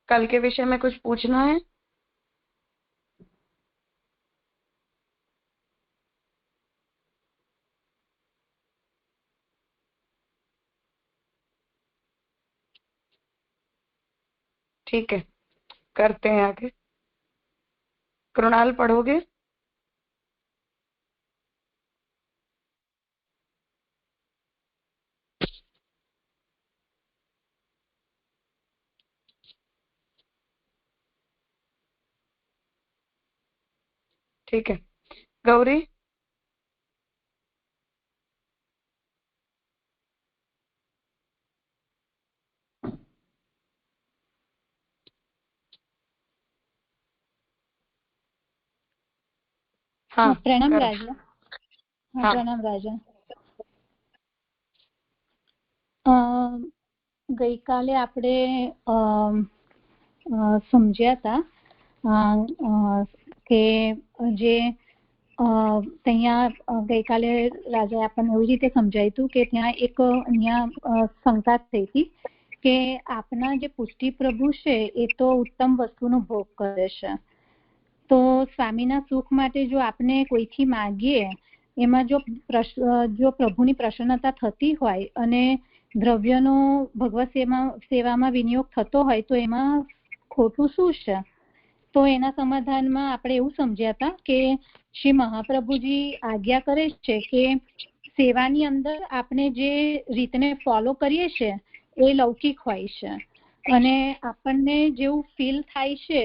कल के विषय में कुछ पूछना है? ठीक है, करते हैं आगे। कृणाल पढ़ोगे? ठीक है, गौरी? हाँ, प्रणाम कर। राजा। हाँ, प्रणाम राजा। गई काले आपणे समझ्या था કે જે ત્યાં ગઈકાલે રાજાએ આપણને એવી રીતે સમજાવ્યું હતું કે ત્યાં એક અહીંયા શંકા થઈ હતી કે આપના જે પુષ્ટિ પ્રભુ છે એ તો ઉત્તમ વસ્તુનો ભોગ કરે છે, તો સ્વામીના સુખ માટે જો આપણે કોઈથી માંગીએ એમાં જો પ્રભુની પ્રસન્નતા થતી હોય અને દ્રવ્યનો ભગવત સેવામાં વિનિયોગ થતો હોય તો એમાં ખોટું શું છે? તો એના સમાધાનમાં આપણે એવું સમજ્યા હતા કે શ્રી મહાપ્રભુજી આજ્ઞા કરે છે કે સેવાની અંદર આપણે જે રીતને ફોલો કરીએ છીએ એ લૌકિક હોય છે અને આપણને જેવું ફીલ થાય છે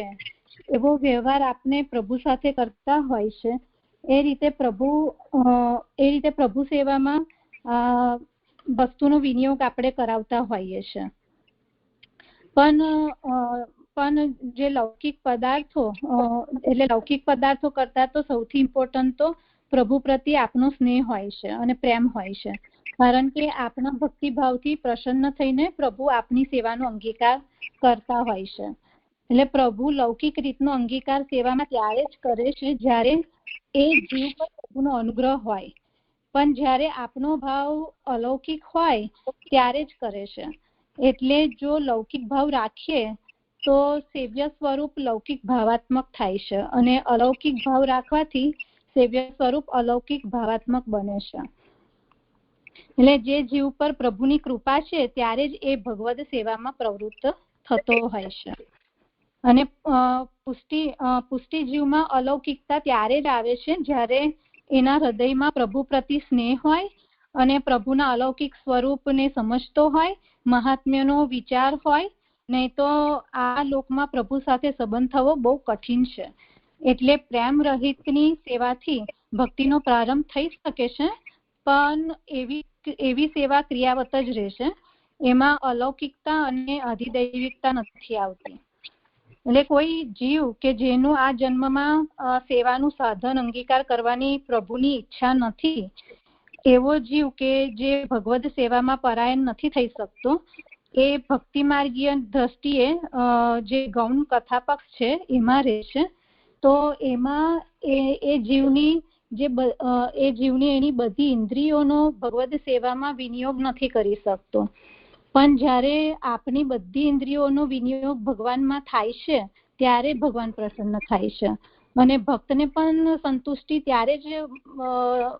એવો વ્યવહાર આપણે પ્રભુ સાથે કરતા હોય છે એ રીતે પ્રભુ સેવામાં વસ્તુનો વિનિયોગ આપણે કરાવતા હોઈએ છીએ। પણ જે લૌકિક પદાર્થો એટલે લૌકિક પદાર્થો કરતા તો સૌથી ઇમ્પોર્ટન્ટ તો પ્રભુ પ્રત્યે આપનો સ્નેહ હોય છે અને પ્રેમ હોય છે, કારણ કે આપણા ભક્તિભાવથી પ્રસન્ન થઈને પ્રભુ આપની સેવાનો અંગીકાર કરતા હોય છે। એટલે પ્રભુ લૌકિક રીતનો અંગીકાર સેવામાં ત્યારે જ કરે છે જ્યારે એ જીવ પર પ્રભુનો અનુગ્રહ હોય, પણ જ્યારે આપનો ભાવ અલૌકિક હોય ત્યારે જ કરે છે। એટલે જો લૌકિક ભાવ રાખીએ તો સેવ્ય સ્વરૂપ લૌકિક ભાવાત્મક થાય છે અને અલૌકિક ભાવ રાખવાથી સેવ્ય સ્વરૂપ અલૌકિક ભાવાત્મક બને છે। એટલે જે જીવ પર પ્રભુની કૃપા છે ત્યારે જ એ ભગવદ સેવામાં પ્રવૃત્ત થતો હોય છે। અને પુષ્ટિ જીવમાં અલૌકિકતા ત્યારે જ આવે છે જ્યારે એના હૃદયમાં પ્રભુ પ્રતિ સ્નેહ હોય અને પ્રભુના અલૌકિક સ્વરૂપને સમજતો હોય, મહાત્મ્યનો વિચાર હોય, નહીં તો આ લોકમાં પ્રભુ સાથે સંબંધ થવો બહુ કઠિન છે। એટલે પ્રેમ રહિતની સેવાથી ભક્તિનો પ્રારંભ થઈ શકે છે, પણ એવી સેવા ક્રિયાવત જ રહેશે, એમાં અલૌકિકતા અને અધિદૈવિકતા નથી આવતી। એટલે કોઈ જીવ કે જેનું આ જન્મમાં સેવાનું સાધન અંગીકાર કરવાની પ્રભુની ઈચ્છા નથી, એવો જીવ કે જે ભગવદ સેવામાં પરાયણ નથી થઈ શકતો, એ ભક્તિ માર્ગીય દ્રષ્ટિએ જે ગૌણ કથા પક્ષ છે એમાં રહેશે, તો એમાં એ જીવની એની બધી ઇન્દ્રિયોનો ભગવદ સેવામાં વિનિયોગ નથી કરી શકતો। પણ જ્યારે આપની બધી ઇન્દ્રિયોનો વિનિયોગ ભગવાનમાં થાય છે ત્યારે ભગવાન પ્રસન્ન થાય છે અને ભક્તને પણ સંતુષ્ટિ ત્યારે જ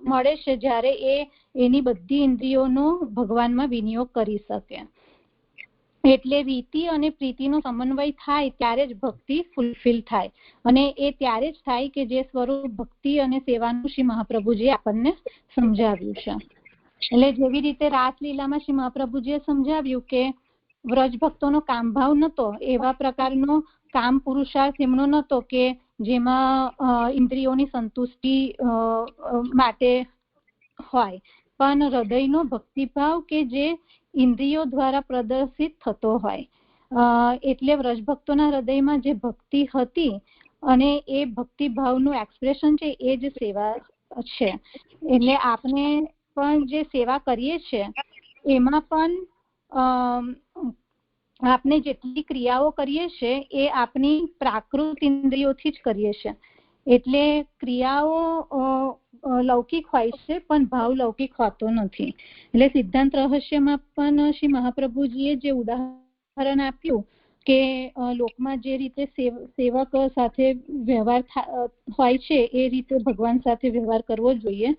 મળે છે જ્યારે એની બધી ઇન્દ્રિયોનો ભગવાનમાં વિનિયોગ કરી શકે। એટલે વીતિ અને પ્રીતિનો સમન્વય થાય ત્યારે જ ભક્તિ ફૂલફિલ થાય, અને એ ત્યારે જ થાય કે જે સ્વરૂપ ભક્તિ અને સેવાનું શ્રી મહાપ્રભુજીએ આપણને સમજાવ્યું છે। એટલે જેવી રીતે રાસલીલામાં શ્રી મહાપ્રભુજીએ સમજાવ્યું કે વ્રજ ભક્તોનો કામ ભાવ નતો, એવા પ્રકારનો કામ પુરુષાર્થ એમનો નતો કે જેમાં ઇન્દ્રિયોની સંતુષ્ટિ માટે હોય, પણ હૃદયનો ભક્તિભાવ કે જે ઇન્દ્રિયો દ્વારા પ્રદર્શિત થતો હોય। એટલે વ્રજભક્તોના હૃદયમાં જે ભક્તિ હતી અને એ ભક્તિભાવનું એક્સપ્રેશન છે એ જ સેવા છે। એટલે આપણે પણ જે સેવા કરીએ છીએ એમાં પણ આપણે જેટલી ક્રિયાઓ કરીએ છીએ એ આપણી પ્રાકૃત ઇન્દ્રિયોથી જ કરીએ છીએ। એટલે ક્રિયાઓ લૌકિક હોય છે પણ ભાવ લૌકિક હોતો નથી। એટલે સિદ્ધાંત રહસ્યમાં પણ શ્રી મહાપ્રભુજીએ જે ઉદાહરણ આપ્યું કે લોકમાં જે રીતે સેવક સાથે વ્યવહાર હોય છે એ રીતે ભગવાન સાથે વ્યવહાર કરવો જોઈએ.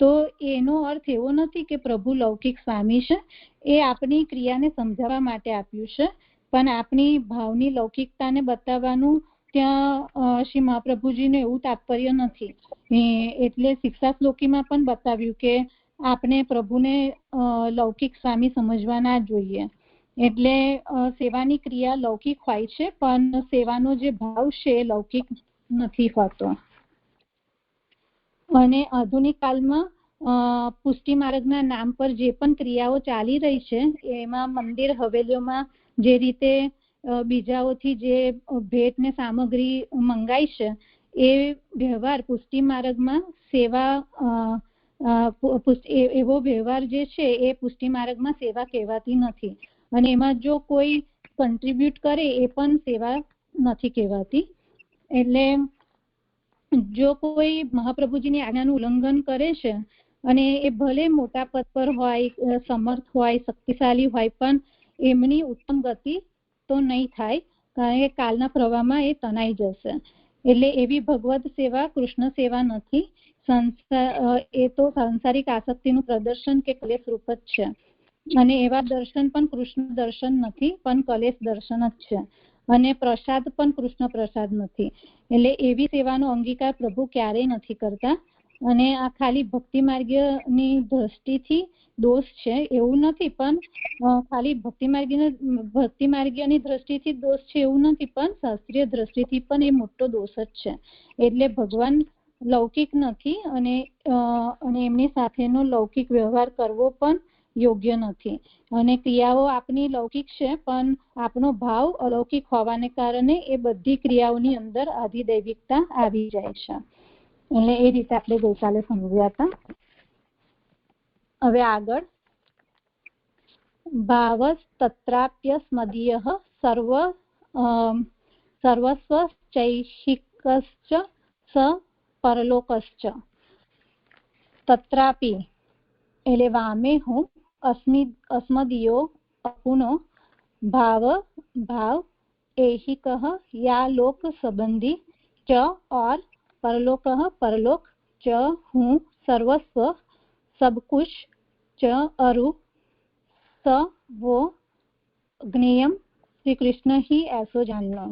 તો એનો અર્થ એવો નથી કે પ્રભુ લૌકિક સ્વામી છે, એ આપણી ક્રિયાને સમજાવવા માટે આપ્યું છે, પણ આપણી ભાવની લૌકિકતાને બતાવવાનું ત્યાં શ્રી મહાપ્રભુજીને એવું તાત્પર્ય નથી. એટલે શિક્ષા શ્લોકીમાં પણ બતાવ્યું કે આપણે પ્રભુને લૌકિક સ્વામી સમજવા ના જોઈએ. એટલે સેવાની ક્રિયા લૌકિક હોય છે, પણ સેવાનો જે ભાવ છે એ લૌકિક નથી હોતો. અને આધુનિક કાળમાં પુષ્ટિ માર્ગના નામ પર જે પણ ક્રિયાઓ ચાલી રહી છે એમાં મંદિર હવેલીઓમાં જે રીતે બીજાઓથી જે ભેટ ને સામગ્રી મંગાઈ છે એ વ્યવહાર પુષ્ટિ માર્ગમાં સેવા એવો વ્યવહાર જે છે એ પુષ્ટિ માર્ગમાં સેવા કહેવાતી નથી. અને એમાં જો કોઈ કન્ટ્રીબ્યુટ કરે એ પણ સેવા નથી કહેવાતી. એટલે જો કોઈ મહાપ્રભુજીની આજ્ઞાનું ઉલ્લંઘન કરે છે અને એ ભલે મોટા પદ પર હોય, સમર્થ હોય, શક્તિશાળી હોય, પણ એમની ઉત્તમ ગતિ તો નહીં થાય, કારણ કે કાલના પ્રવાહમાં એ તણાઈ જશે. એટલે એવી ભગવત સેવા કૃષ્ણ સેવા નથી. એ તો સાંસારિક આસક્તિનું પ્રદર્શન કે કલેશ રૂપ જ છે. અને એવા દર્શન પણ કૃષ્ણ દર્શન નથી, પણ કલેશ દર્શન જ છે. અને પ્રસાદ પણ કૃષ્ણ પ્રસાદ નથી. એટલે એવી સેવાનો અંગીકાર પ્રભુ ક્યારેય નથી કરતા. અને આ ખાલી ભક્તિ માર્ગની દ્રષ્ટિથી દોષ છે એવું નથી, પણ ખાલી ભક્તિ માર્ગીયની દ્રષ્ટિથી દોષ છે એવું નથી, પણ શાસ્ત્રીય દ્રષ્ટિથી પણ એ મોટો દોષ જ છે. એટલે ભગવાન લૌકિક નથી અને એમની સાથેનો લૌકિક વ્યવહાર કરવો પણ યોગ્ય નથી. અને ક્રિયાઓ આપની લૌકિક છે, પણ આપણો ભાવ અલૌકિક હોવાને કારણે એ બધી ક્રિયાઓની અંદર આધિદૈવિકતા આવી જાય છે. એટલે એ રીતે આપણે ગઈકાલે સમજ્યા હતા. હવે આગળ ભાવસ્તત્રાપ્યસ્મદીયઃ સર્વસ્વચૈહિકશ્ચ સ પરલોકશ્ચ. તત્રાપી એટલે વામે હું, अस्मदीयो अपुनो भाव ऐहिक या लोक संबंधी च और परलोक परलोक च हूँ सर्वस्व सब कुछ च अरु स वो ज्ञेयम श्री कृष्ण ही ऐसो जानना.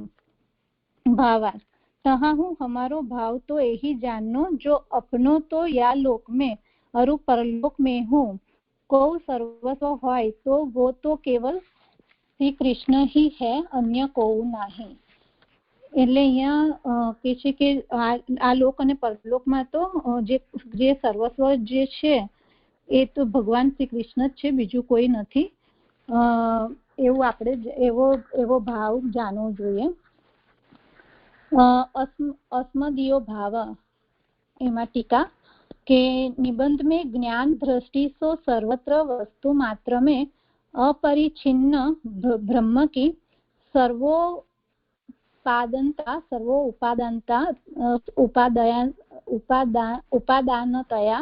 भावार्थ तहाँ हूँ हमारो भाव तो यही जाननो जो अपनो तो या लोक में अरु परलोक में हूँ को सर्वस्व होय तो वो तो केवल श्री कृष्ण ही है, अन्य कोई नहीं. એટલે અહીંયા કે છે કે આ લોક અને પરલોકમાં તો જે સર્વસ્વ જે છે એ તો ભગવાન શ્રી કૃષ્ણ જ છે, બીજું કોઈ નથી. એવું આપણે એવો ભાવ જાણવો જોઈએ. अस्मदीयो भाव एमा टीका के निबंध में ज्ञान दृष्टि सो सर्वत्र वस्तु मात्र में अपरिछिन्न ब्रह्म की उपादानतया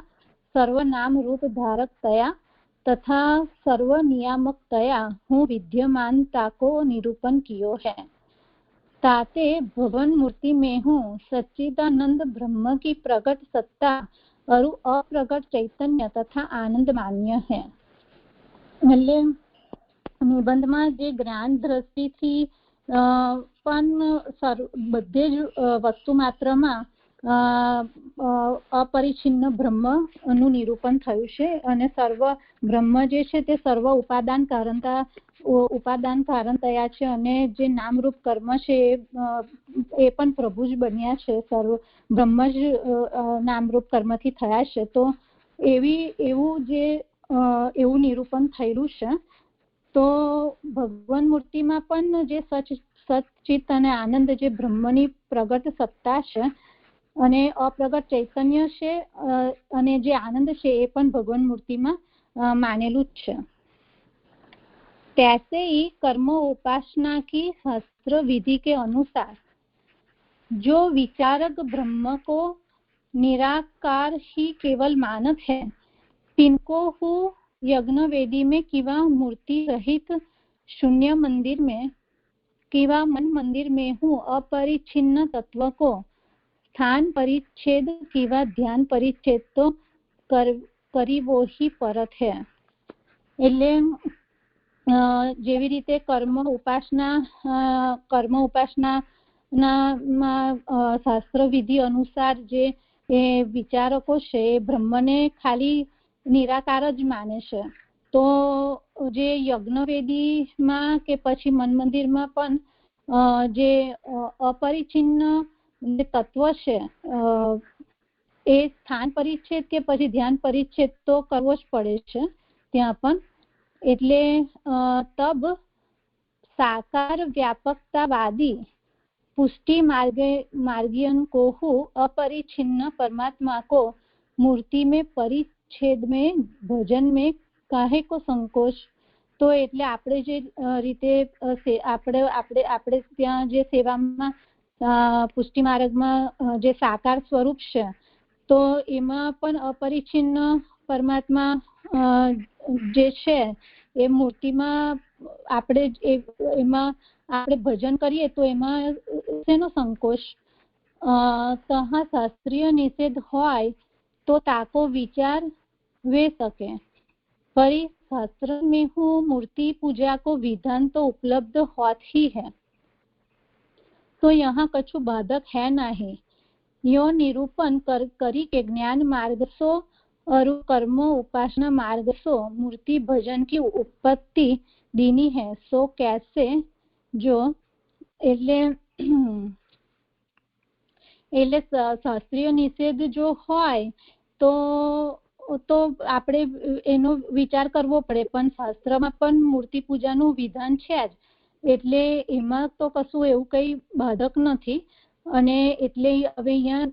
सर्वनाम रूप धारकतया तथा सर्व नियामकतया हूँ विद्यमानता को निरूपण कियो है. ताते भवन मूर्ति में हूँ सच्चिदानंद ब्रह्म की प्रकट सत्ता और अप्रकट चैतन्य तथा आनंद मान्य है. એટલે નિબંધમાં જે જ્ઞાન દ્રષ્ટિથી પણ બધે જ વસ્તુ માત્રમાં अपरिछिन्न ब्रह्मનું નિરૂપણ થયું છે. અને સર્વ બ્રહ્મ જે છે તે સર્વ ઉપાદાન કારણતયા છે. અને જે નામરૂપ કર્મ છે એ પણ પ્રભુ જ બન્યા છે, સર્વ બ્રહ્મ જ નામરૂપ કર્મથી થયા છે. તો એવું નિરૂપણ થયેલું છે. તો ભગવાન મૂર્તિમાં પણ જે સચિત અને આનંદ જે બ્રહ્મની પ્રગટ સત્તા છે અને અપ્રગટ ચૈતન્ય છે અને જે આનંદ છે એ પણ ભગવાન મૂર્તિમાં માનેલું જ છે. तैसे ही कर्म उपासना की शास्त्र विधि के अनुसार जो विचारक ब्रह्म को निराकार ही केवल मानत है, तिनको हूँ यज्ञ वेदी में किंवा मूर्ति रहित शून्य मंदिर में किंवा मन मंदिर में हूँ अपरिच्छिन्न तत्व को स्थान परिच्छेद किंवा ध्यान परिच्छेद तो કરીવો ही परत है। એટલે જેવી રીતે કર્મ ઉપાસનામાં શાસ્ત્ર વિધિ અનુસાર જે વિચારકો છે એ બ્રહ્મને ખાલી નિરાકાર જ માને છે, તો જે યજ્ઞવેદીમાં કે પછી મન મંદિરમાં પણ જે અપરિચ્છિન્ન તત્વ છે એ સ્થાન પરિચ્છેદ કે પછી ધ્યાન પરિચ્છેદ તો કરવો જ પડે છે ત્યાં પણ। એટલે તબ સાકાર વ્યાપકતાવાદી पुष्टि मार्गियन को हूँ अपरिच्छिन्न परमात्मा को मूर्ति में परिच्छेद में भजन में काहे को संकोच। तो એટલે આપણે જે રીતે આપણે ત્યાં જે સેવામાં પુષ્ટિ માર્ગમાં જે સાકાર સ્વરૂપ છે તો એમાં પણ અપરિચ્છિન્ન પરમાત્મા જે છે એ મૂર્તિમાં આપણે એમાં આપણે ભજન કરીએ તો એમાં શેનો સંકોચ। તહા શાસ્ત્રીય નિષેધ હોય તો તાકો વિચાર વે શકે, परि शास्त्र में हूँ मूर्ति पूजा को विधान तो उपलब्ध होत ही है, तो यहाँ कछु बाधक है नहीं। यो निरूपण करी के ज्ञान मार्ग सो और कर्मो उपासना मार्ग सो मूर्ति भजन की उत्पत्ति दीनी है, सो कैसे जो એટલે શાસ્ત્રીય નિષેધ જો હોય તો આપણે એનો વિચાર કરવો પડે, પણ શાસ્ત્રમાં પણ મૂર્તિ પૂજાનું વિધાન છે જ, એટલે એમાં તો કશું એવું કઈ બાધક નથી। અને એટલે હવે અહીંયા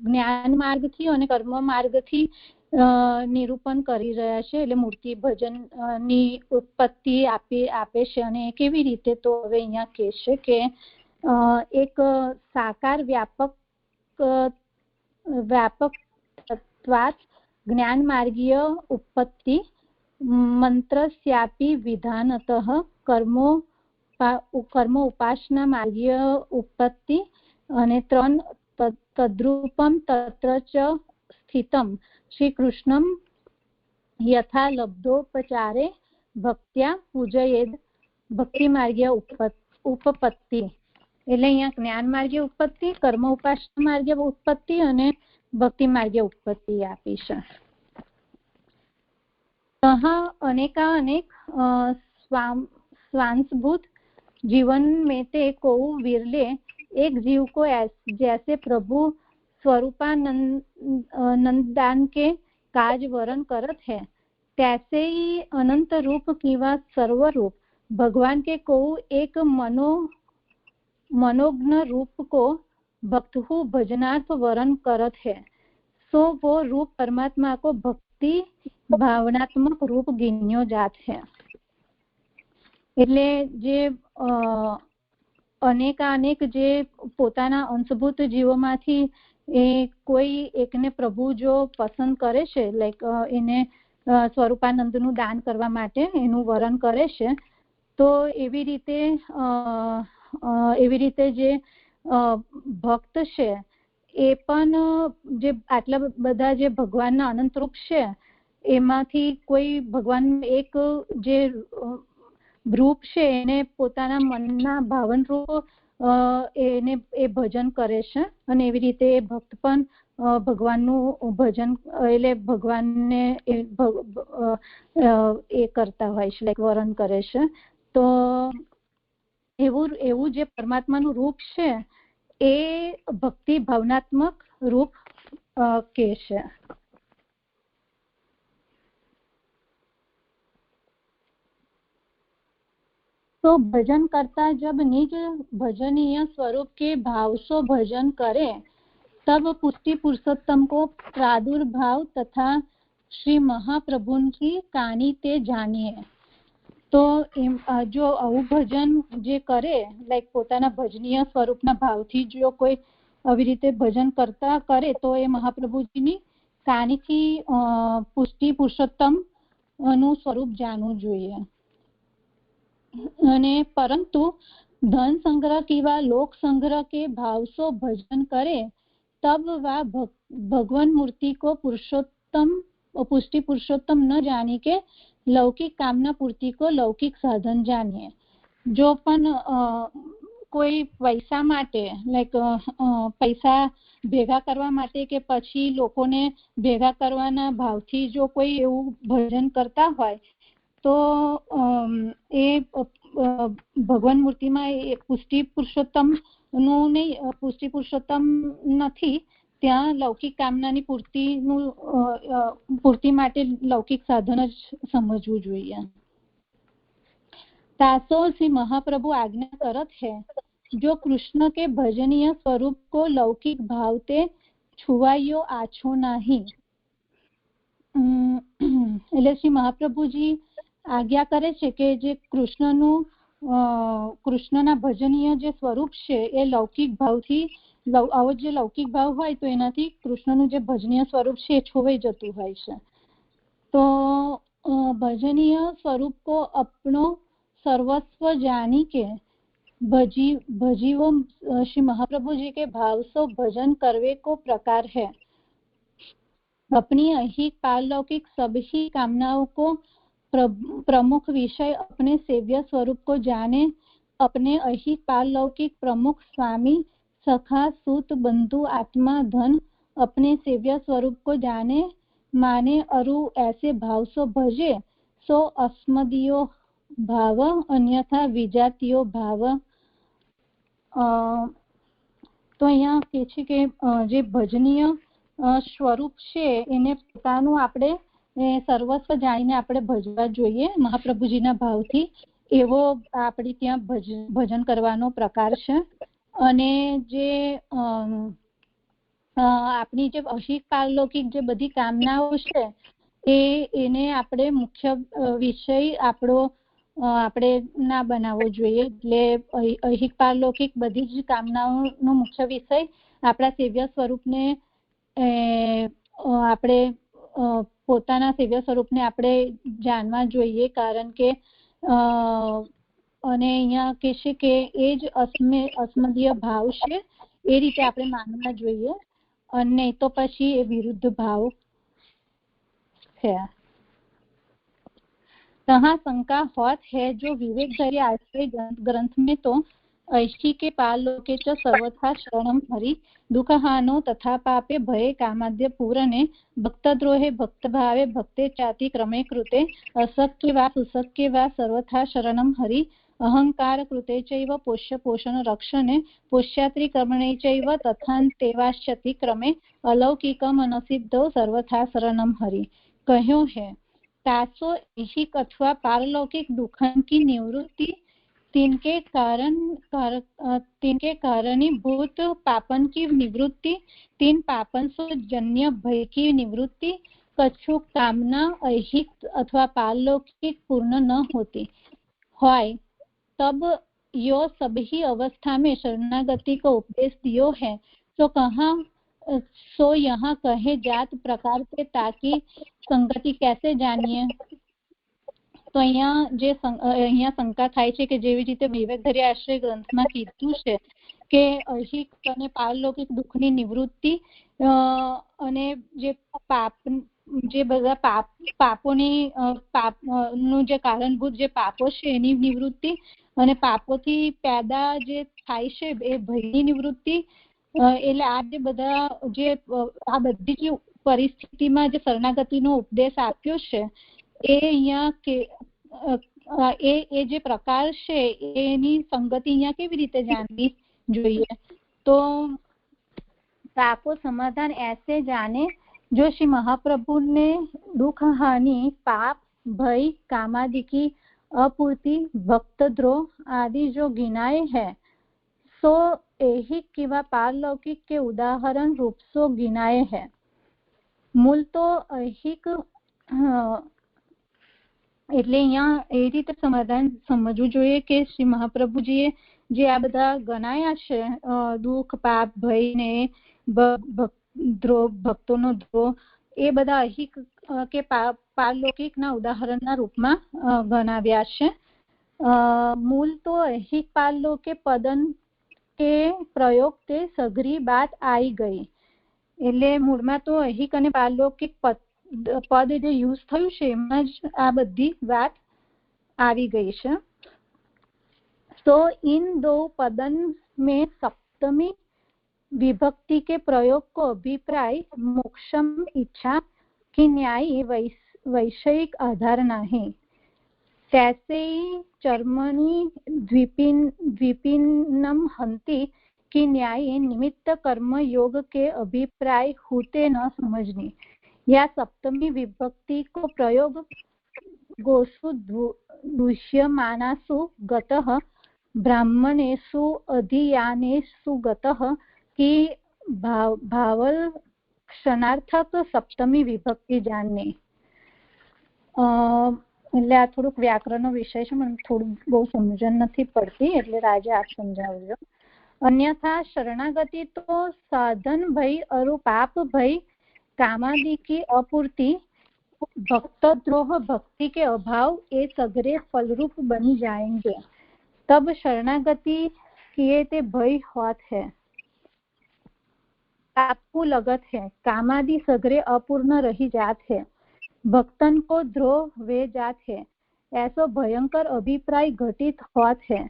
જ્ઞાન માર્ગથી અને કર્મ માર્ગથી નિરૂપણ કરી રહ્યા છે, એટલે મૂર્તિ ભજનની ઉત્પત્તિ આપે છે। અને કેવી રીતે, તો હવે અહીંયા કહે છે કે એક સાકાર વ્યાપકત્વાत् ज्ञान मार्गीय उत्पत्ति मंत्रस्यापि विधानतः कर्मो उपासना मार्गीय उत्पत्ति અને ત્રણ તદ્રૂપમ તત્ર ચ સ્થિતમ શ્રી કૃષ્ણમ યથા લબ્ધોપચારે ભક્ત્યા પૂજયેદ ભક્તિ માર્ગીય ઉપપત્તિ। એટલે અહીંયા જ્ઞાન માર્ગીય ઉત્પત્તિ, કર્મ ઉપાસના માર્ગીય ઉત્પત્તિ અને ભક્તિ માર્ગીય ઉત્પત્તિ આપી છે। अनेक स्वांशभूत जीवन में ते को विरले एक जीव को जैसे प्रभु स्वरूपानंदान के काज वरण करत है, तैसे ही अनंत रूप किंवा सर्वरूप भगवान के को एक मनोज्ञ रूप को भक्तहु भजनार्थ वरण करत है, सो वो रूप परमात्मा को भक्ति भावनात्मक रूप गिन्यो जात है। એટલે જે અનેક જે પોતાના અંશભૂત જીવોમાંથી એ કોઈ એકને પ્રભુ જો પસંદ કરે છે, લાઈક એને સ્વરૂપાનંદનું દાન કરવા માટે એનું વરણ કરે છે, તો એવી રીતે જે ભક્ત છે એ પણ જે આટલા બધા જે ભગવાનના અનંત રૂપ છે એમાંથી કોઈ ભગવાન એક જે રૂપ છે એને પોતાના મનના ભાવન રૂપ એને એ ભજન કરે છે, અને એવી રીતે એ ભક્ત પણ ભગવાનનું ભજન એટલે ભગવાનને એ કરતા હોય છે, લાઈક વરણ કરે છે। તો એવું જે પરમાત્માનું રૂપ છે એ ભક્તિ ભાવનાત્મક રૂપ કે છે। तो भजन करता जब निज भजनीय स्वरूप के भाव से भजन करे, तब पुष्टि पुरुषोत्तम को प्रादुर्भाव तथा श्री महाप्रभु की कहानी ते जानिए। तो जो आવું ભજન જે કરે, લાઈક પોતાના ભજનીય સ્વરૂપના ભાવથી જો કોઈ આવી રીતે ભજન કરતા કરે, તો એ મહાપ્રભુજીની કહાનીથી પુષ્ટિ પુરુષોત્તમ નું સ્વરૂપ જાણવું જોઈએ। અને પરંતુ धन संग्रह की वा लोक संग्रह के भाव से भजन करे तब वह भगवान मूर्ति को पुष्टि पुरुषोत्तम न जानी के लौकिक कामना पूर्ति को लौकिक साधन जानिए। जो पण કોઈ પૈસા માટે લાઈક પૈસા ભેગા કરવા માટે કે પછી લોકોને ભેગા કરવાના ભાવથી જો કોઈ એવું ભજન કરતા હોય તો એ ભગવાન મૂર્તિમાં એ પુષ્ટિ પુરુષોત્તમ નું નહીં, પુષ્ટિ પુરુષોત્તમ નથી, ત્યાં લૌકિક કામનાની પૂર્તિ માટે લૌકિક સાધન જ સમજવું જોઈએ। तासो श्री महाप्रभु आज्ञा करत है, जो कृष्ण के भजनीय स्वरूप को लौकिक भावते छुवायो आछो नहीं। એટલે શ્રી મહાપ્રભુજી આજ્ઞા કરે છે કે જે કૃષ્ણના ભજનીય જે સ્વરૂપ છે એ લૌકિક ભાવથી આવો જે લૌકિક ભાવ હોય તો એનાથી કૃષ્ણનું જે ભજનીય સ્વરૂપ છે એ છોવાઈ જતું હોય છે। તો ભજનીય સ્વરૂપ को अपनो सर्वस्व जानी के भजीवो श्री महाप्रभु जी के भाव से भजन करवे को प्रकार है। अपनी ऐहिक पारलौकिक सभी कामनाओं को प्रमुख विषय अपने सेव्य स्वरूप को जाने, अपने ऐहिक पारलौकिक प्रमुख स्वामी सखा सूत बंधु आत्मा धन अपने सेव्य स्वरूप को जाने माने अरु ऐसे भाव से भजे सो अस्मदीयो भाव अन्यथा विजातीयो भाव। तो અહીંયા કહે છે કે જે ભજનીય સ્વરૂપ છે એને પોતાનું આપણે સર્વસ્વ જાણીને આપણે ભજવા જોઈએ મહાપ્રભુજીના ભાવથી, એવો આપણી ત્યાં ભજન કરવાનો પ્રકાર છે। અને જે આપણી જે અહિક પારલૌકિક જે બધી કામનાઓ છે એને આપણે મુખ્ય વિષય આપણો આપણે ના બનાવવો જોઈએ। એટલે અહિક પારલૌકિક બધી જ કામનાઓનો મુખ્ય વિષય આપણા સેવ્ય સ્વરૂપને આપણે પોતાના સેવ્ય સ્વરૂપને આપણે જાણવા જોઈએ, કારણ કે અને અહીંયા કહે છે કે એ જ અસ્મદીય ભાવ છે એ રીતે આપણે માનવા જોઈએ, અને તો પછી એ વિરુદ્ધ ભાવ છે। तहाँ शंका होत है, जो विवेक धरी आश्रय ग्रंथ में तो ऐशी के पारलोके च सर्वथा शरणम हरि दुःखहानो तथा पापे भये कामाद्य पूरणे भक्तद्रोहे भक्तभावे भक्ते चाति क्रमे कृते असक्य वा सुसक्य वा सर्वथा शरणम हरि अहंकार कृते चैव पोष्य पोषण रक्षणे पोष्यात्रि कर्मणे चैव तथान्तेवाश्यति क्रमे अलौकिकम अनसिद्धो सर्वथा शरणम हरि। कह्यो है, तासो ऐहिक अथवा पारलौकिक दुखन की निवृत्ति तिनके कारणीभूत पापन की निवृत्ति, तीन पापन से जन्य भय की निवृत्ति, कछु कामना ऐहिक अथवा पारलौकिक पूर्ण न होती होय तब यो सभी अवस्था में शरणागति को उपदेश दियो है। तो कहाँ सो यहाँ कहे जात प्रकार के ताकि संगति कैसे जानिए। तो અહીંયા શંકા થાય છે કે જેવી રીતે વિવેકધરી આશ્રય ગ્રંથમાં કીધું છે કે અહિક અને પારલૌકિક દુઃખની નિવૃત્તિ અને જે બધા પાપોનું જે કારણભૂત જે પાપો છે એની નિવૃત્તિ, અને પાપોથી પેદા જે થાય છે એ ભયની નિવૃત્તિ, એટલે આ જે બધા જે આ બધી જે પરિસ્થિતિમાં જે શરણાગતિનો ઉપદેશ આપ્યો છે એ અહીંયા એ જે પ્રકાર છે એની સંગતિ અહીંયા કેવી રીતે જાણવી જોઈએ। તો પાપો समाधान ऐसे जाने जो श्री महाप्रभु ने दुख हानि पाप भय कामादि की अपूर्ति भक्तद्रोह आदि जो गिनाए है सो ऐहिक किंवा पारलौकिक के उदाहरण रूप से गिनाए है। मूल तो ऐहिक એટલે અહીંયા એ રીતે સમાધાન સમજવું જોઈએ કે શ્રી મહાપ્રભુજીએ જે આ બધા ગણાયા છે દુઃખ પાપ ભય ને દ્રોહ ભક્તોનો દ્રોહ એ બધા અહિક કે પારલૌકિકના ઉદાહરણના રૂપમાં ગણાવ્યા છે। मूल तो ऐहिक पारलौकिक पदन के प्रयोग ते सगरी बात आई गई એટલે મૂળમાં તો ऐहिक અને પારલૌકિક પદ જે યુઝ થયું છે એમાં જ આ બધી વાત આવી ગઈ છે. तो इन दो पदन में सप्तमी विभक्ति के प्रयोग को अभिप्राय मोक्षम इच्छा की न्यायी वैषयिक आधार नहीं. तैसे चर्मणि द्विपिनम हंति की न्यायी निमित्त कर्म योग के अभिप्राय होते न समझनी. या सप्तमी विभक्ति को प्रयोग गोसु दुष्यमानासु गतः ब्राह्मणेषु अधियानेषु गतः की भावल क्षणार्थक सप्तमी विभक्ति जानने. એટલે આ થોડુંક વ્યાકરણનો વિષય છે, મને થોડું બહુ સમજણ નથી પડતી, એટલે આજે આપ સમજાવજો. अन्यथा शरणागति तो साधन भय और पाप भय कामादि की अपूर्ति भक्त द्रोह भक्ति के अभाव ये सगरे फलरूप बनी जाएंगे. तब शरणागति किए ते भय होत है, पाप को लगत है, कामादि सगरे अपूर्ण रही जात है, भक्तन को द्रोह वे जात है. ऐसो भयंकर अभिप्राय घटित होत है.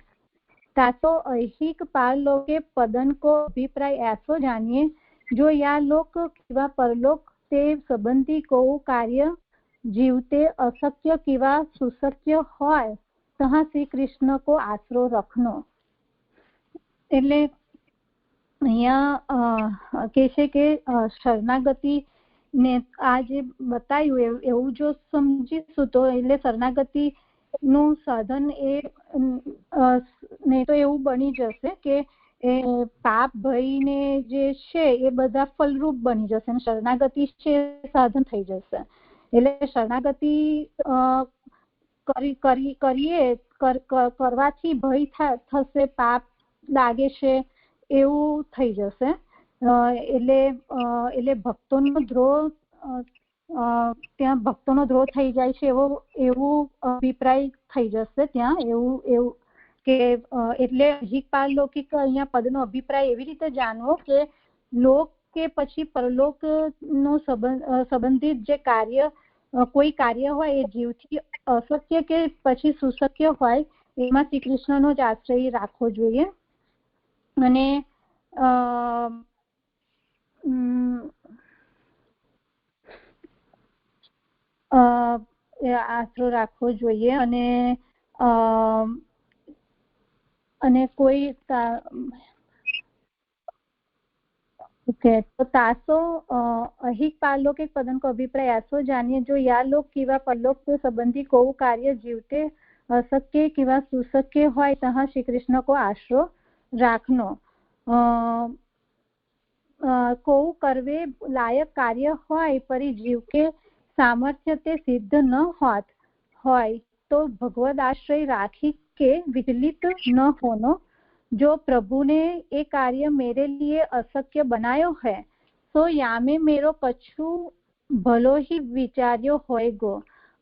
तातो ऐहिक पारलौकिक पदन को अभिप्राय ऐसो जानिए जो या लोक किंवा परलोक ते संबंधी को कार्य जीवते अशक्य किंवा सुशक्य होय तहाँ श्री कृष्ण को आसरो रखनो. એટલે અહીંયા કહે છે કે શરણાગતિ ને આ જે બતાવ્યું એવું જો સમજીશું તો એટલે શરણાગતિ નું સાધન એ ને તો એવું બની જશે કે એ પાપ ભય ને જે છે એ બધા ફલરૂપ બની જશે અને શરણાગતિ છે સાધન થઈ જશે. એટલે શરણાગતિ કરીએ કરવાથી ભય થશે, પાપ લાગે છે એવું થઈ જશે. એટલે ભક્તોનો દ્રોહ ત્યાં ભક્તોનો દ્રોહ થઈ જાય છે એવું અભિપ્રાય થઈ જશે ત્યાં એવું કે એટલે ऐहिक पारलौकिक અહીંયા પદનો અભિપ્રાય એવી રીતે જાણવો કે લોક કે પછી પરલોક નો સંબંધિત જે કાર્ય કોઈ કાર્ય હોય એ જીવથી અશક્ય કે પછી સુશક્ય હોય એમાં શ્રી કૃષ્ણનો જ આશ્રય રાખવો જોઈએ અને આશરો રાખવો જોઈએ અને કોઈ ओके. तो तासो ऐहिक पारलौकिक पदन को अभिप्राय ऐसो जानिए जो या लोक किंवा परलोक से संबंधी को कार्य जीवते अशक्य किंवा सुशक्य होय तहाँ श्री कृष्ण को आश्रो राखनो. को करवे लायक कार्य होय परी जीव के सामर्थ्य ते सिद्ध न होत होय तो भगवद आश्रय राखी के विचलित न होनो. जो प्रभु ने ये कार्य मेरे लिए अशक्य बनायो है तो या में मेरो कछु भलो ही विचार्यो होएगो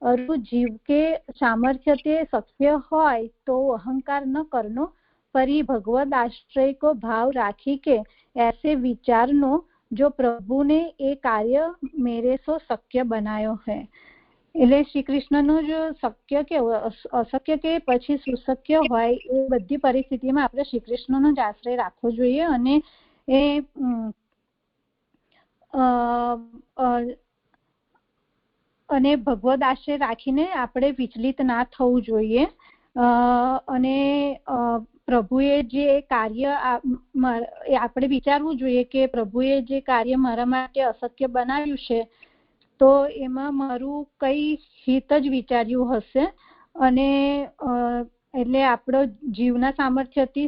और जीव के सामर्थ्य ते शक्य होय तो अहंकार न करनो परी भगवद आश्रय को भाव राखी के ऐसे विचारनो जो प्रभु ने ये कार्य मेरे सो शक्य बनायो है. એટલે શ્રી કૃષ્ણનો જો શક્ય કે અશક્ય કે પછી સુશક્ય હોય એ બધી પરિસ્થિતિમાં આપણે શ્રી કૃષ્ણનો જ આશ્રય રાખવો જોઈએ અને એ અને ભગવદ આશ્રય રાખીને આપણે વિચલિત ના થવું જોઈએ અને પ્રભુએ જે કાર્ય આપણે વિચારવું જોઈએ કે પ્રભુએ જે કાર્ય મારા માટે અશક્ય બનાવ્યું છે તો એમાં મારું કઈ હિત જ વિચાર્યું હશે અને એટલે આપણો જીવના સામર્થ્યથી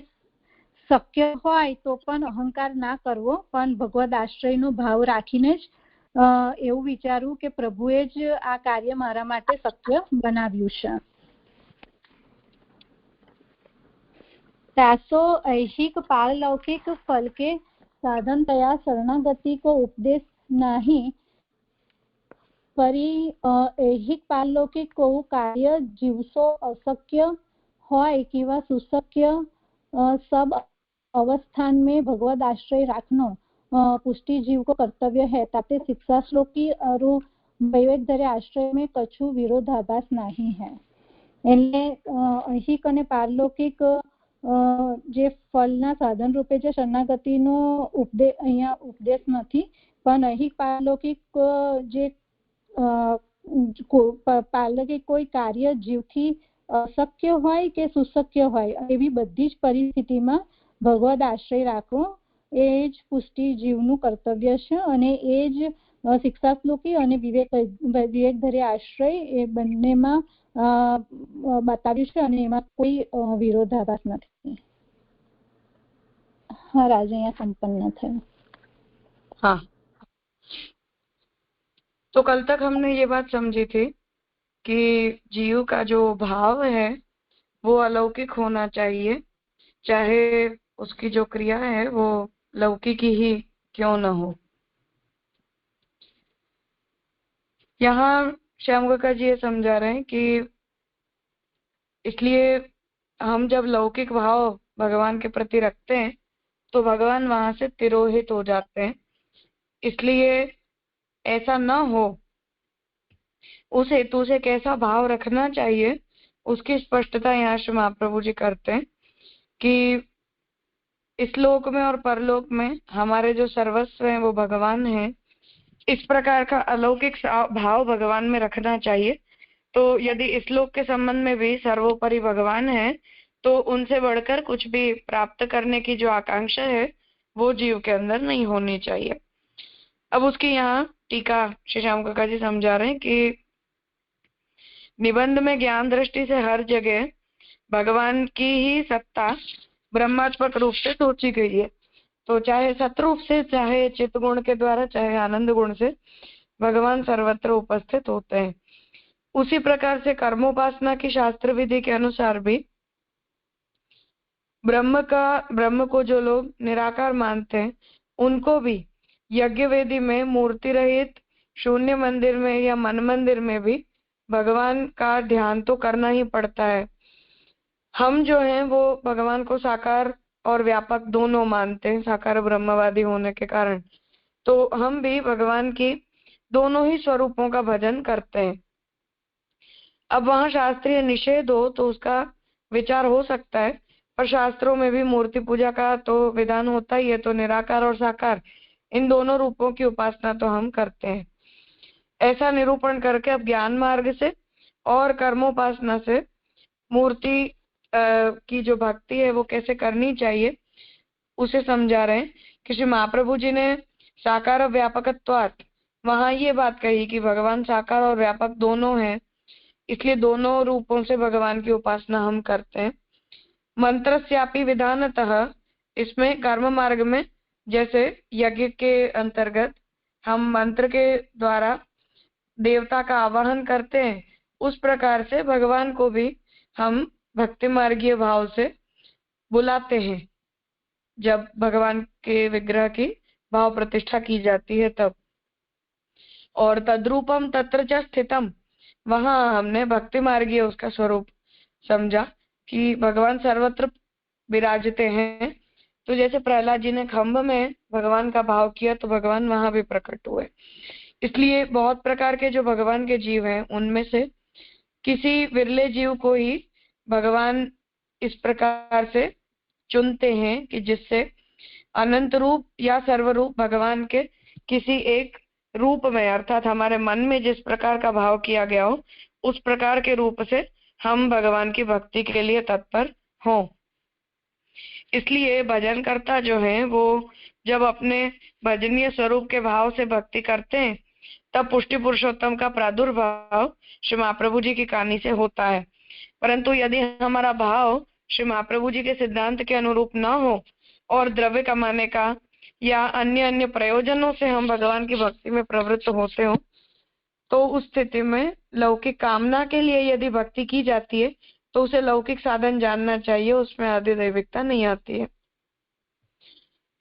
શક્ય હોય તો પણ અહંકાર ના કરવો પણ ભગવદ આશ્રયનો ભાવ રાખીને જ એવું વિચારવું કે પ્રભુએ જ આ કાર્ય મારા માટે શક્ય બનાવ્યું છે. तासो ऐहिक पारलौकिक फल के साधन तया शरणागति को उपदेश नहीं परी ऐहिक पारलौकिक को कार्य जीवसो अशक्य હોય કેવા સુશક્ય सब अवस्थान में भगवद आश्रय राखनो पुष्टि जीव को कर्तव्य है। ताते शिक्षा श्लोकी और वैवेक धरे आश्रय में कछु विरोधाभास नहीं है। એટલે ऐहिक અને પારલૌકિક જે ફળના સાધન રૂપે જે શરણાગતિનો અહીંયા ઉપદેશ નથી, પણ ऐहिक પારલૌકિક જે પારલૌકિક કોઈ કાર્ય જીવથી અશક્ય હોય કે સુશક્ય હોય એવી બધી જ પરિસ્થિતિમાં ભગવદ આશ્રય રાખવો એ જ પુષ્ટિ જીવનું કર્તવ્ય છે અને એ જ શિક્ષાશ્લોકી અને વિવેકધરે આશ્રય એ બંનેમાં बताव्યું છે અને એમાં કોઈ વિરોધાભાસ નથી। હા રાજ, અહીંયા સંપन्न થયું। हाँ, तो कल तक हमने ये बात समझी थी कि जीव का जो भाव है वो अलौकिक होना चाहिए, चाहे उसकी जो क्रिया है वो लौकिक ही क्यों न हो। यहाँ श्यामका जी ये समझा रहे हैं कि इसलिए हम जब लौकिक भाव भगवान के प्रति रखते हैं तो भगवान वहां से तिरोहित हो जाते हैं। इसलिए ऐसा न हो, उस हेतु से कैसा भाव रखना चाहिए उसकी स्पष्टता यहाँ श्री महाप्रभु जी करते हैं कि इस लोक में और परलोक में हमारे जो सर्वस्व हैं वो भगवान हैं। इस प्रकार का अलौकिक भाव भगवान में रखना चाहिए। तो यदि इस लोक के संबंध में भी सर्वोपरि भगवान है तो उनसे बढ़कर कुछ भी प्राप्त करने की जो आकांक्षा है वो जीव के अंदर नहीं होनी चाहिए। अब उसकी यहाँ टीका श्री श्याम काका जी समझा रहे हैं कि निबंध में ज्ञान दृष्टि से हर जगह भगवान की ही सत्ता ब्रह्मात्मक रूप से सोची गई है। तो चाहे सतरूप से, चाहे चित्त गुण के द्वारा, चाहे आनंद गुण से भगवान सर्वत्र उपस्थित होते हैं। उसी प्रकार से कर्मोपासना की शास्त्र विधि के अनुसार भी ब्रह्म को जो लोग निराकार मानते हैं उनको भी यज्ञ वेदी में मूर्ति रहित शून्य मंदिर में या मन मंदिर में भी भगवान का ध्यान तो करना ही पड़ता है। हम जो हैं वो भगवान को साकार और व्यापक दोनों मानते हैं, साकार ब्रह्मवादी होने के कारण। तो हम भी भगवान की दोनों ही स्वरूपों का भजन करते हैं। अब वहां शास्त्रीय निषेध हो तो उसका विचार हो सकता है, पर शास्त्रों में भी मूर्ति पूजा का तो विधान होता ही है। तो निराकार और साकार इन दोनों रूपों की उपासना तो हम करते हैं। ऐसा निरूपण करके अब ज्ञान मार्ग से और कर्मोपासना से मूर्ति की जो भक्ति है वो कैसे करनी चाहिए उसे समझा रहे हैं कि श्री महाप्रभु जी ने साकार व्यापकत्वात् वहां ये बात कही कि भगवान साकार और व्यापक दोनों हैं, इसलिए दोनों रूपों से भगवान की उपासना हम करते हैं। मंत्रस्यापि विधानतः इसमें कर्म मार्ग में जैसे यज्ञ के अंतर्गत हम मंत्र के द्वारा देवता का आवाहन करते हैं, उस प्रकार से भगवान को भी हम भक्ति मार्गीय भाव से बुलाते हैं। जब भगवान के विग्रह की भाव प्रतिष्ठा की जाती है तब। और तद्रूपम तत्र च स्थितम, वहां हमने भक्ति मार्गीय उसका स्वरूप समझा कि भगवान सर्वत्र विराजते हैं। तो जैसे प्रहलाद जी ने खम्भ में भगवान का भाव किया तो भगवान वहां भी प्रकट हुए। इसलिए बहुत प्रकार के जो भगवान के जीव हैं उनमें से किसी विरले जीव को ही भगवान इस प्रकार से चुनते हैं कि जिससे अनंत रूप या सर्वरूप भगवान के किसी एक रूप में, अर्थात हमारे मन में जिस प्रकार का भाव किया गया हो उस प्रकार के रूप से हम भगवान की भक्ति के लिए तत्पर हों। इसलिए भजनकर्ता जो हैं वो जब अपने भजनीय स्वरूप के भाव से भक्ति करते हैं तब पुष्टि पुरुषोत्तम का प्रादुर्भाव श्री महाप्रभु जी की कहानी से होता है। परंतु यदि हमारा भाव श्री महाप्रभु जी के सिद्धांत के अनुरूप न हो और द्रव्य कमाने का या अन्य प्रयोजनों से हम भगवान की भक्ति में प्रवृत्त होते हो तो उस स्थिति में लौकिक कामना के लिए यदि भक्ति की जाती है तो उसे लौकिक साधन जानना चाहिए, उसमें आधिदैविकता नहीं आती है।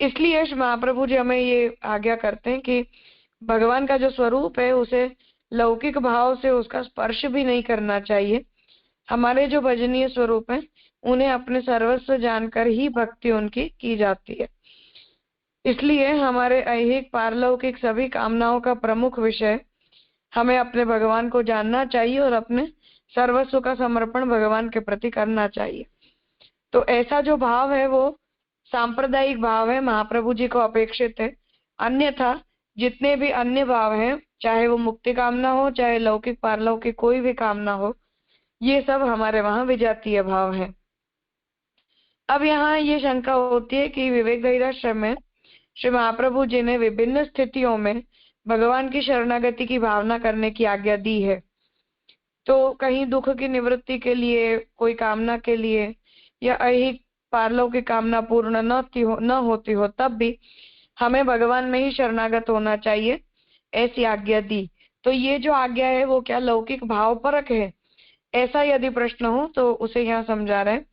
इसलिए श्री महाप्रभु जी हमें ये आज्ञा करते हैं कि भगवान का जो स्वरूप है उसे लौकिक भाव से उसका स्पर्श भी नहीं करना चाहिए। हमारे जो भजनीय स्वरूप हैं उन्हें अपने सर्वस्व जानकर ही भक्ति उनकी की जाती है। इसलिए हमारे ऐहिक पारलौकिक सभी कामनाओं का प्रमुख विषय हमें अपने भगवान को जानना चाहिए और अपने सर्वस्व का समर्पण भगवान के प्रति करना चाहिए। तो ऐसा जो भाव है वो सांप्रदायिक भाव है, महाप्रभु जी को अपेक्षित है। अन्यथा जितने भी अन्य भाव हैं, चाहे वो मुक्ति कामना हो, चाहे लौकिक पारलौकिक कोई भी कामना हो, ये सब हमारे वहां विजातीय भाव है। अब यहाँ ये शंका होती है कि विवेक धैर्याश्रम में श्री महाप्रभु जी ने विभिन्न स्थितियों में भगवान की शरणागति की भावना करने की आज्ञा दी है। तो कहीं दुख की निवृत्ति के लिए, कोई कामना के लिए, या ऐहिक पारलौकिक कामना पूर्ण न होती हो, तब भी हमें भगवान में ही शरणागत होना चाहिए, ऐसी आज्ञा दी। तो ये जो आज्ञा है वो क्या लौकिक भाव परक है? ऐसा यदि प्रश्न हो तो उसे यहाँ समझा रहे हैं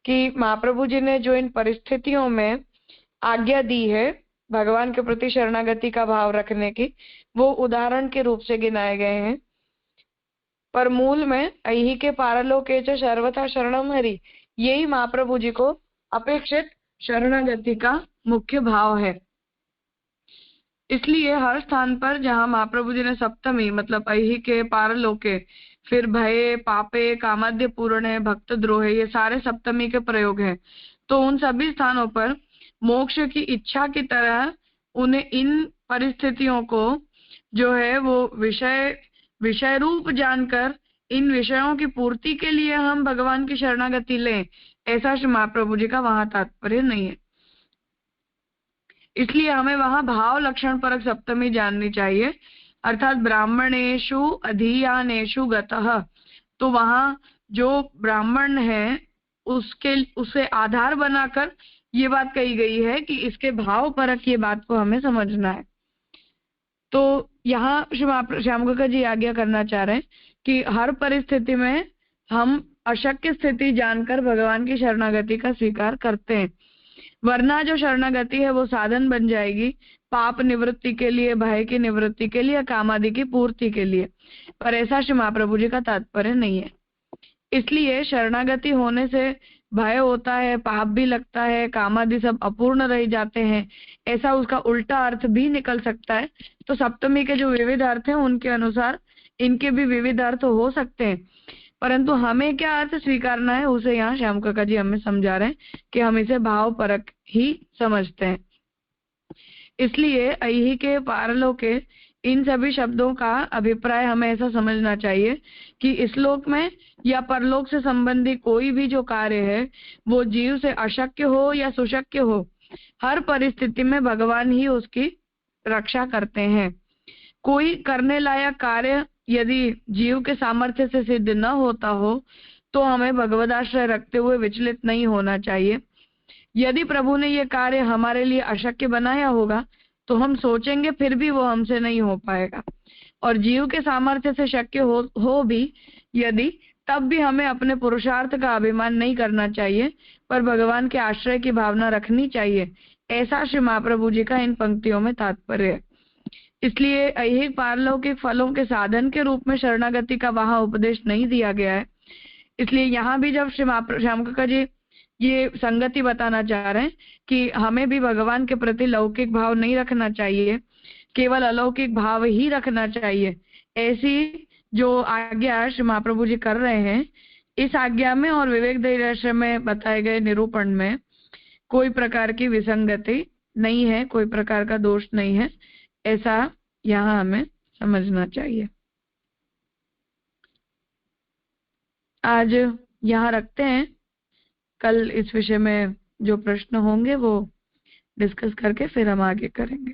कि महाप्रभु जी ने जो इन परिस्थितियों में आज्ञा दी है भगवान के प्रति शरणागति का भाव रखने की, वो उदाहरण के रूप से गिनाए गए हैं। पर मूल में ऐहिके पारलोके च सर्वथा शरणम हरि, यही महाप्रभु जी को अपेक्षित शरणागति का मुख्य भाव है। इसलिए हर स्थान पर जहाँ महाप्रभु जी ने सप्तमी मतलब ऐहिके पारलोके, फिर भये पापे कामाद्य पूर्ण भक्त द्रोहे, ये सारे सप्तमी के प्रयोग हैं। तो उन सभी स्थानों पर मोक्ष की इच्छा की तरह उन्हें इन परिस्थितियों को जो है वो विषय रूप जानकर इन विषयों की पूर्ति के लिए हम भगवान की शरणागति लें, ऐसा श्री महाप्रभु जी का वहां तात्पर्य नहीं है। इसलिए हमें वहां भाव लक्षण परक सप्तमी जाननी चाहिए, अर्थात ब्राह्मणेषु अधीयानेषु गतः। तो वहां जो ब्राह्मण है उसे आधार बनाकर ये बात कही गई है कि इसके भाव परक ये बात को हमें समझना है। तो यहाँ श्याम काका जी आज्ञा करना चाह रहे हैं कि हर परिस्थिति में हम अशक्य स्थिति जानकर भगवान की शरणागति का स्वीकार करते हैं, वरना जो शरणागति है वो साधन बन जाएगी पाप निवृत्ति के लिए, भय की निवृत्ति के लिए, कामादि की पूर्ति के लिए। पर ऐसा श्री महाप्रभु जी का तात्पर्य नहीं है। इसलिए शरणागति होने से भय होता है, पाप भी लगता है, कामादि सब अपूर्ण रह जाते हैं, ऐसा उसका उल्टा अर्थ भी निकल सकता है। तो सप्तमी के जो विविध अर्थ हैं उनके अनुसार इनके भी विविध अर्थ हो सकते हैं, परंतु हमें क्या अर्थ स्वीकारना है उसे यहाँ श्याम काका जी हमें समझा रहे हैं कि हम इसे भाव परक ही समझते हैं। इसलिए ऐहिके पारलोके इन सभी शब्दों का अभिप्राय हमें ऐसा समझना चाहिए कि इस लोक में या परलोक से संबंधी कोई भी जो कार्य है वो जीव से अशक्य हो या सुशक्य हो, हर परिस्थिति में भगवान ही उसकी रक्षा करते हैं। कोई करने लायक कार्य यदि जीव के सामर्थ्य से सिद्ध न होता हो तो हमें भगवदाश्रय रखते हुए विचलित नहीं होना चाहिए। यदि प्रभु ने ये कार्य हमारे लिए अशक्य बनाया होगा तो हम सोचेंगे फिर भी वो हमसे नहीं हो पाएगा, और जीव के सामर्थ्य से शक्य हो भी यदि, तब भी हमें अपने पुरुषार्थ का अभिमान नहीं करना चाहिए, पर भगवान के आश्रय की भावना रखनी चाहिए। ऐसा श्री महाप्रभु जी का इन पंक्तियों में तात्पर्य है। इसलिए ऐहिक पारलौकिक फलों के साधन के रूप में शरणागति का वहां उपदेश नहीं दिया गया है। इसलिए यहाँ भी जब श्याम काका जी ये संगति बताना चाह रहे हैं कि हमें भी भगवान के प्रति लौकिक भाव नहीं रखना चाहिए, केवल अलौकिक भाव ही रखना चाहिए, ऐसी जो आज्ञा श्री महाप्रभु जी कर रहे हैं, इस आज्ञा में और विवेक धैर्याश्रम में बताए गए निरूपण में कोई प्रकार की विसंगति नहीं है, कोई प्रकार का दोष नहीं है, ऐसा यहाँ हमें समझना चाहिए। आज यहाँ रखते हैं, कल इस विषय में जो प्रश्न होंगे वो डिस्कस करके फिर हम आगे करेंगे।